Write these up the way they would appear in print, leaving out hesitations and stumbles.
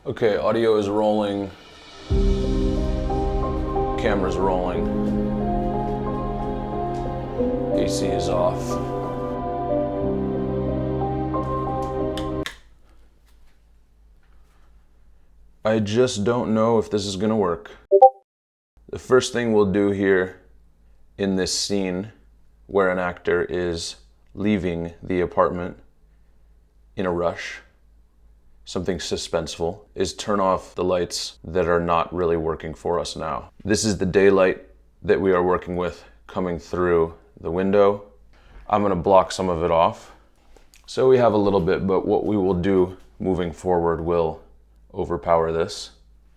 Okay, audio is rolling. Camera's rolling. AC is off. I just don't know if this is gonna work. The first thing we'll do here in this scene where an actor is leaving the apartment in a rush, something suspenseful, is turn off the lights that are not really working for us now. This is the daylight that we are working with coming through the window. I'm gonna block some of it off. So we have a little bit, but what we will do moving forward will overpower this.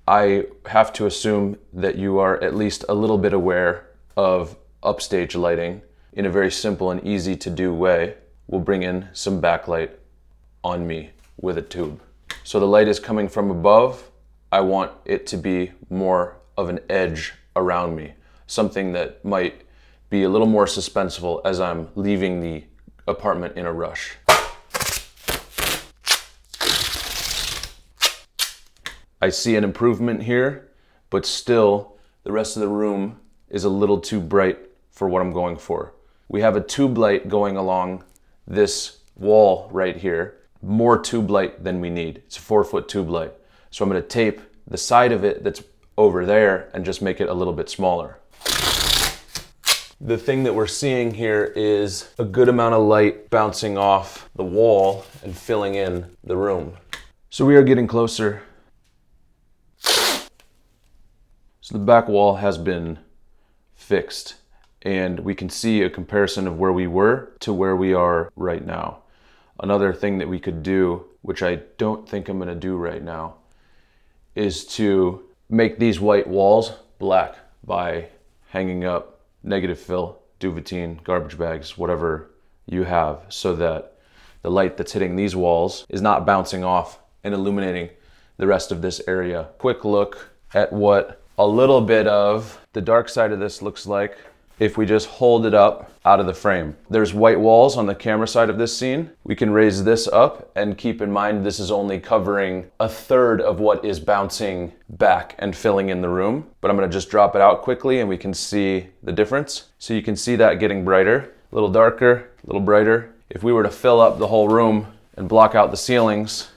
I have to assume that you are at least a little bit aware of upstage lighting in a very simple and easy to do way. We'll bring in some backlight on me with a tube. So the light is coming from above. I want it to be more of an edge around me, something that might be a little more suspenseful as I'm leaving the apartment in a rush. I see an improvement here, but still the rest of the room is a little too bright for what I'm going for. We have a tube light going along this wall right here, more tube light than we need. It's a 4-foot tube light. So I'm gonna tape the side of it that's over there and just make it a little bit smaller. The thing that we're seeing here is a good amount of light bouncing off the wall and filling in the room. So we are getting closer. So the back wall has been fixed and we can see a comparison of where we were to where we are right now. Another thing that we could do, which I don't think I'm gonna do right now, is to make these white walls black by hanging up negative fill, duvetine, garbage bags, whatever you have, so that the light that's hitting these walls is not bouncing off and illuminating the rest of this area. Quick look at what a little bit of the dark side of this looks like if we just hold it up out of the frame. There's white walls on the camera side of this scene. We can raise this up and keep in mind this is only covering a third of what is bouncing back and filling in the room. But I'm gonna just drop it out quickly and we can see the difference. So you can see that getting brighter, a little darker, a little brighter. If we were to fill up the whole room and block out the ceilings,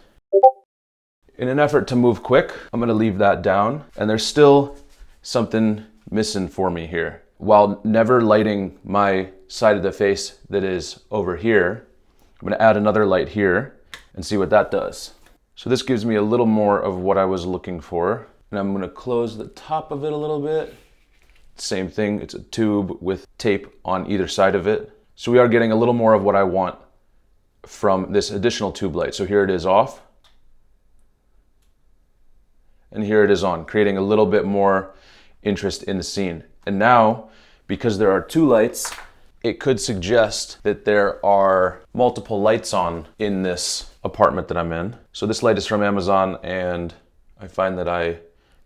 in an effort to move quick, I'm gonna leave that down. And there's still something missing for me here. While never lighting my side of the face that is over here, I'm gonna add another light here and see what that does. So this gives me a little more of what I was looking for. And I'm gonna close the top of it a little bit. Same thing, it's a tube with tape on either side of it. So we are getting a little more of what I want from this additional tube light. So here it is off. And here it is on, creating a little bit more interest in the scene. And now, because there are two lights, it could suggest that there are multiple lights on in this apartment that I'm in. So this light is from Amazon and I find that I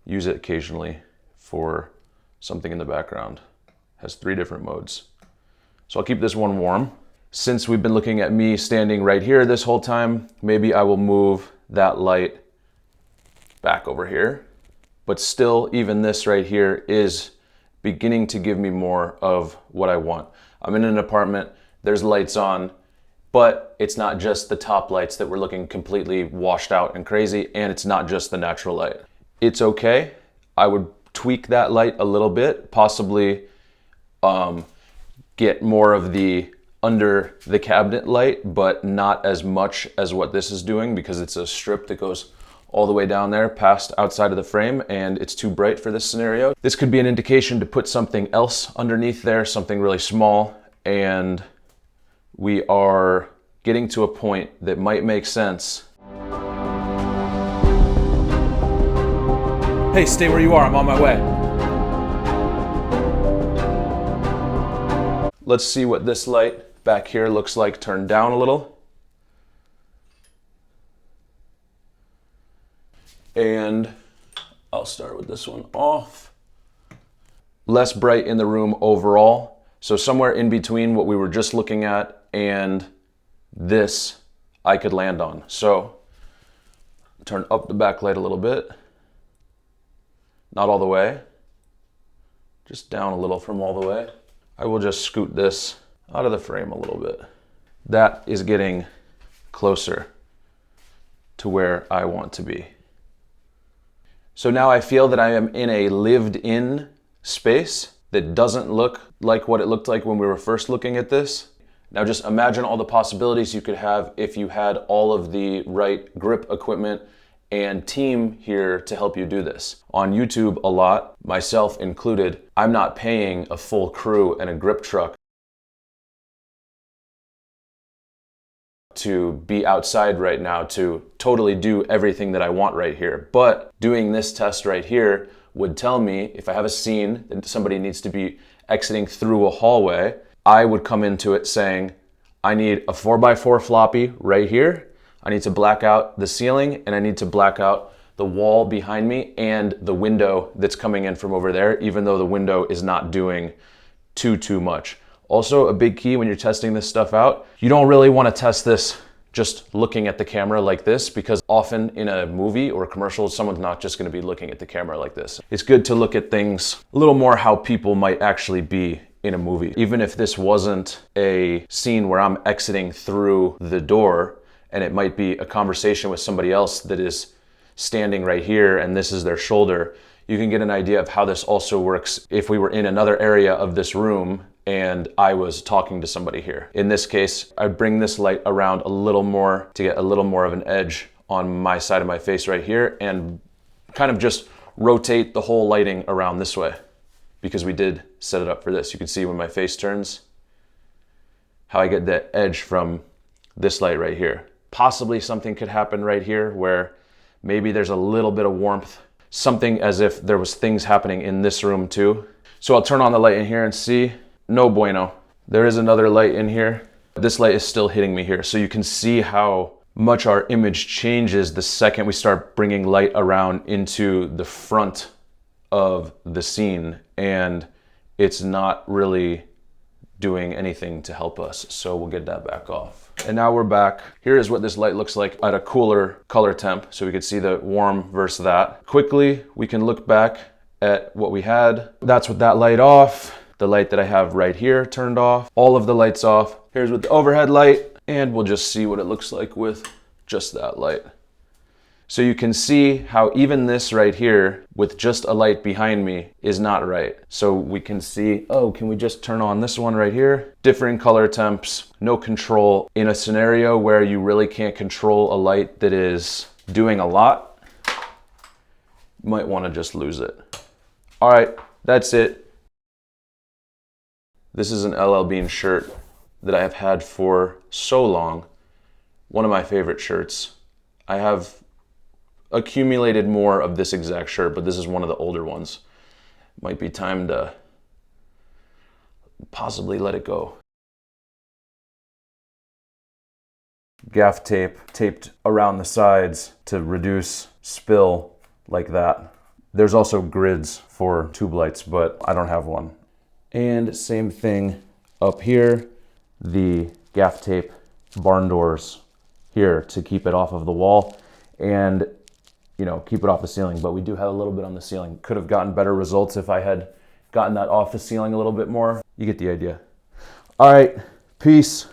use it occasionally for something in the background. It has 3 different modes. So I'll keep this one warm. Since we've been looking at me standing right here this whole time, maybe I will move that light back over here. But still, even this right here is beginning to give me more of what I want. I'm in an apartment, there's lights on, but it's not just the top lights that we're looking completely washed out and crazy, and it's not just the natural light. It's okay. I would tweak that light a little bit, possibly get more of the under the cabinet light, but not as much as what this is doing because it's a strip that goes all the way down there past outside of the frame and it's too bright for this scenario. This could be an indication to put something else underneath there, something really small, and we are getting to a point that might make sense. Hey, stay where you are, I'm on my way. Let's see what this light back here looks like turned down a little. And I'll start with this one off. Less bright in the room overall. So somewhere in between what we were just looking at and this I could land on. So turn up the backlight a little bit. Not all the way, just down a little from all the way. I will just scoot this out of the frame a little bit. That is getting closer to where I want to be. So now I feel that I am in a lived-in space that doesn't look like what it looked like when we were first looking at this. Now just imagine all the possibilities you could have if you had all of the right grip equipment and team here to help you do this. On YouTube a lot, myself included, I'm not paying a full crew and a grip truck to be outside right now to totally do everything that I want right here. But doing this test right here would tell me if I have a scene that somebody needs to be exiting through a hallway, I would come into it saying, I need a 4x4 floppy right here. I need to black out the ceiling and I need to black out the wall behind me and the window that's coming in from over there, even though the window is not doing too much. Also, a big key when you're testing this stuff out, you don't really want to test this just looking at the camera like this, because often in a movie or a commercial, someone's not just going to be looking at the camera like this. It's good to look at things a little more how people might actually be in a movie. Even if this wasn't a scene where I'm exiting through the door, and it might be a conversation with somebody else that is standing right here and this is their shoulder, you can get an idea of how this also works if we were in another area of this room and I was talking to somebody here. In this case, I bring this light around a little more to get a little more of an edge on my side of my face right here and kind of just rotate the whole lighting around this way because we did set it up for this. You can see when my face turns, how I get that edge from this light right here. Possibly something could happen right here where maybe there's a little bit of warmth, something as if there was things happening in this room too. So I'll turn on the light in here and see, no bueno. There is another light in here. This light is still hitting me here. So you can see how much our image changes the second we start bringing light around into the front of the scene, and it's not really doing anything to help us. So we'll get that back off. And now we're back. Here is what this light looks like at a cooler color temp. So we can see the warm versus that. Quickly, we can look back at what we had. That's with that light off. The light that I have right here turned off. All of the lights off. Here's with the overhead light. And we'll just see what it looks like with just that light. So you can see how even this right here with just a light behind me is not right. So we can see, oh, can we just turn on this one right here? Differing color temps, no control. In a scenario where you really can't control a light that is doing a lot, you might want to just lose it. All right, that's it. This is an LL Bean shirt that I have had for so long. One of my favorite shirts. I have accumulated more of this exact shirt, but this is one of the older ones. Might be time to possibly let it go. Gaff tape taped around the sides to reduce spill like that. There's also grids for tube lights, but I don't have one. And same thing up here, the gaff tape barn doors here to keep it off of the wall and, you know, keep it off the ceiling. But we do have a little bit on the ceiling. Could have gotten better results if I had gotten that off the ceiling a little bit more. You get the idea. All right, peace.